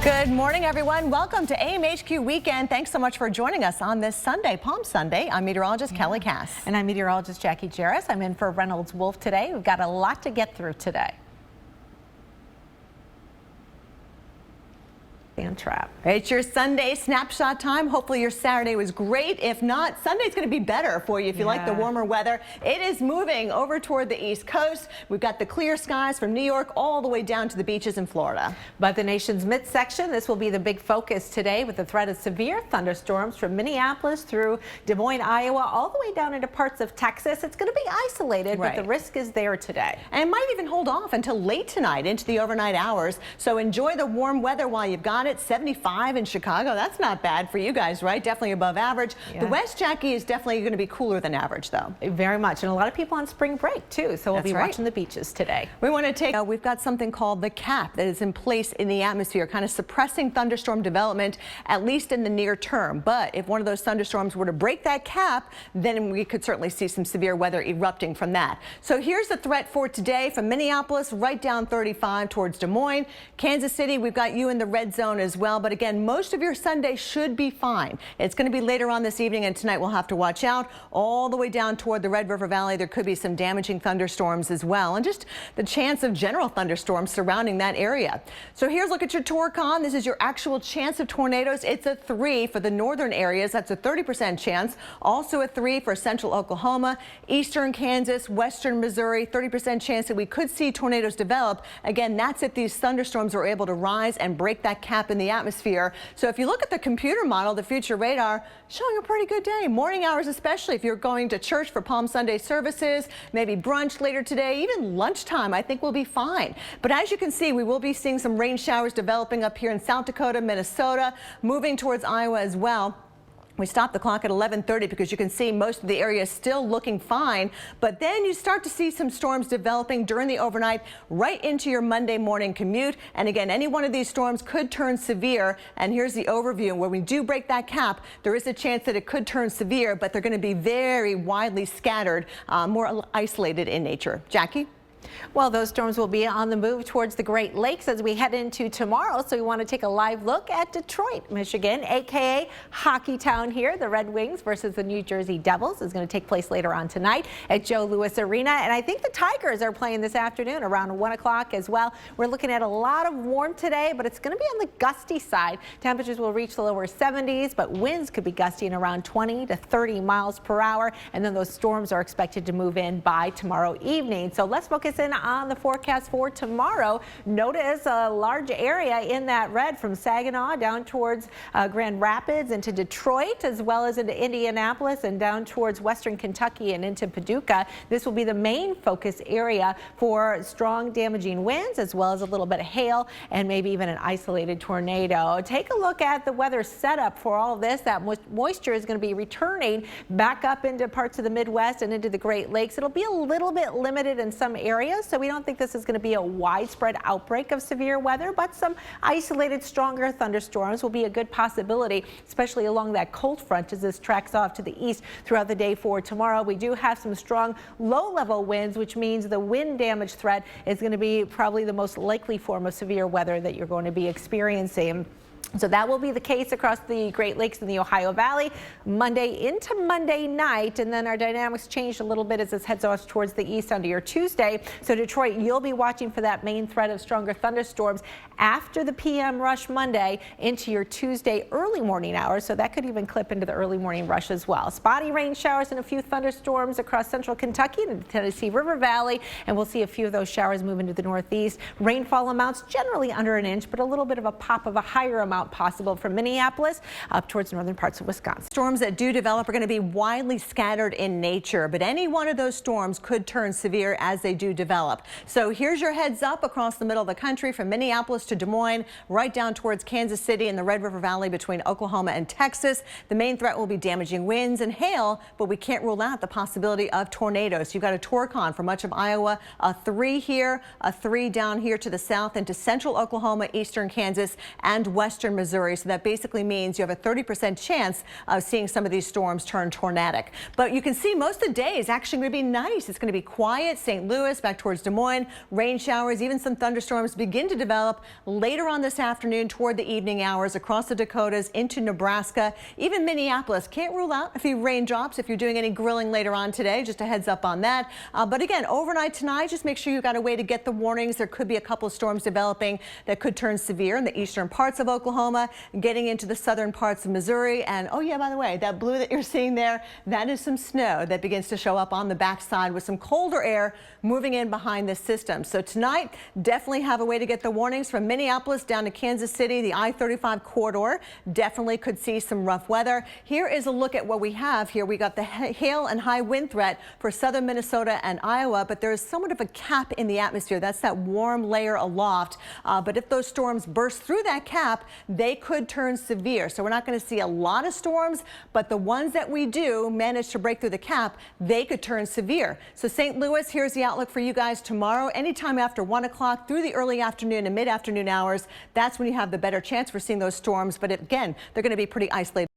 Good morning, everyone. Welcome to AMHQ Weekend. Thanks so much for joining us on this Sunday, Palm Sunday. I'm meteorologist Kelly Cass. And I'm meteorologist Jaqui Jeras. I'm in for Reynolds Wolf today. We've got a lot to get through today. Trap. It's your Sunday snapshot time. Hopefully your Saturday was great. If not, Sunday's going to be better for you if you like the warmer weather. It is moving over toward the East Coast. We've got the clear skies from New York all the way down to the beaches in Florida. But the nation's midsection, this will be the big focus today with the threat of severe thunderstorms from Minneapolis through Des Moines, Iowa, all the way down into parts of Texas. It's going to be isolated, but the risk is there today. And it might even hold off until late tonight into the overnight hours. So enjoy the warm weather while you've got it. 75 in Chicago. That's not bad for you guys, right? Definitely above average. The West, Jackie, is definitely going to be cooler than average, though. Very much. And a lot of people on spring break, too. So we'll be watching the beaches today. We want to take, we've got something called the cap that is in place in the atmosphere, kind of suppressing thunderstorm development, at least in the near term. But if one of those thunderstorms were to break that cap, then we could certainly see some severe weather erupting from that. So here's the threat for today from Minneapolis right down 35 towards Des Moines. Kansas City, we've got you in the red zone as well. But again, most of your Sunday should be fine. It's going to be later on this evening and tonight we'll have to watch out. All the way down toward the Red River Valley, there could be some damaging thunderstorms as well, and just the chance of general thunderstorms surrounding that area. So here's a look at your Torcon. This is your actual chance of tornadoes. It's a 3 for the northern areas. That's a 30% chance. Also a 3 for central Oklahoma, eastern Kansas, western Missouri, 30% chance that we could see tornadoes develop. Again, that's if these thunderstorms are able to rise and break that cap in the atmosphere. So if you look at the computer model, the future radar showing a pretty good day. Morning hours, especially if you're going to church for Palm Sunday services, maybe brunch later today, even lunchtime, I think we'll be fine. But as you can see, we will be seeing some rain showers developing up here in South Dakota, Minnesota, moving towards Iowa as well. We stopped the clock at 11:30 because you can see most of the area is still looking fine, but then you start to see some storms developing during the overnight right into your Monday morning commute. And again, any one of these storms could turn severe. And here's the overview. When we do break that cap, there is a chance that it could turn severe, but they're going to be very widely scattered, more isolated in nature. Jackie? Well, those storms will be on the move towards the Great Lakes as we head into tomorrow. So we want to take a live look at Detroit, Michigan, aka Hockey Town here. The Red Wings versus the New Jersey Devils is going to take place later on tonight at Joe Louis Arena. And I think the Tigers are playing this afternoon around 1 o'clock as well. We're looking at a lot of warmth today, but it's going to be on the gusty side. Temperatures will reach the lower 70s, but winds could be gusting around 20 to 30 miles per hour. And then those storms are expected to move in by tomorrow evening. So let's focus in on the forecast for tomorrow. Notice a large area in that red from Saginaw down towards Grand Rapids into Detroit, as well as into Indianapolis and down towards western Kentucky and into Paducah. This will be the main focus area for strong damaging winds, as well as a little bit of hail and maybe even an isolated tornado. Take a look at the weather setup for all of this. That moisture is going to be returning back up into parts of the Midwest and into the Great Lakes. It'll be a little bit limited in some areas, so we don't think this is going to be a widespread outbreak of severe weather, but some isolated stronger thunderstorms will be a good possibility, especially along that cold front as this tracks off to the east throughout the day for tomorrow. We do have some strong low-level winds, which means the wind damage threat is going to be probably the most likely form of severe weather that you're going to be experiencing. So that will be the case across the Great Lakes and the Ohio Valley Monday into Monday night. And then our dynamics changed a little bit as this heads off towards the east onto your Tuesday. So Detroit, you'll be watching for that main threat of stronger thunderstorms after the PM rush Monday into your Tuesday early morning hours. So that could even clip into the early morning rush as well. Spotty rain showers and a few thunderstorms across central Kentucky and the Tennessee River Valley. And we'll see a few of those showers move into the northeast. Rainfall amounts generally under an inch, but a little bit of a pop of a higher amount possible from Minneapolis up towards northern parts of Wisconsin. Storms that do develop are going to be widely scattered in nature, but any one of those storms could turn severe as they do develop. So here's your heads up across the middle of the country from Minneapolis to Des Moines, right down towards Kansas City and the Red River Valley between Oklahoma and Texas. The main threat will be damaging winds and hail, but we can't rule out the possibility of tornadoes. You've got a Torcon for much of Iowa, a 3 here, a 3 down here to the south into central Oklahoma, eastern Kansas, and western eastern Missouri. So that basically means you have a 30% chance of seeing some of these storms turn tornadic. But you can see most of the day is actually going to be nice. It's going to be quiet. St. Louis back towards Des Moines, rain showers, even some thunderstorms begin to develop later on this afternoon toward the evening hours across the Dakotas into Nebraska, even Minneapolis. Can't rule out a few raindrops if you're doing any grilling later on today. Just a heads up on that. But again, overnight tonight, just make sure you've got a way to get the warnings. There could be a couple of storms developing that could turn severe in the eastern parts of Oklahoma, getting into the southern parts of Missouri. And oh yeah, by the way, that blue that you're seeing there, that is some snow that begins to show up on the backside with some colder air moving in behind this system. So tonight, definitely have a way to get the warnings from Minneapolis down to Kansas City. The I-35 corridor definitely could see some rough weather. Here is a look at what we have here. We got the hail and high wind threat for southern Minnesota and Iowa, but there is somewhat of a cap in the atmosphere. That's that warm layer aloft. But if those storms burst through that cap, they could turn severe. So we're not going to see a lot of storms, but the ones that we do manage to break through the cap, they could turn severe. So St. Louis, here's the outlook for you guys tomorrow. Anytime after 1 o'clock through the early afternoon and mid-afternoon hours, that's when you have the better chance for seeing those storms. But again, they're going to be pretty isolated.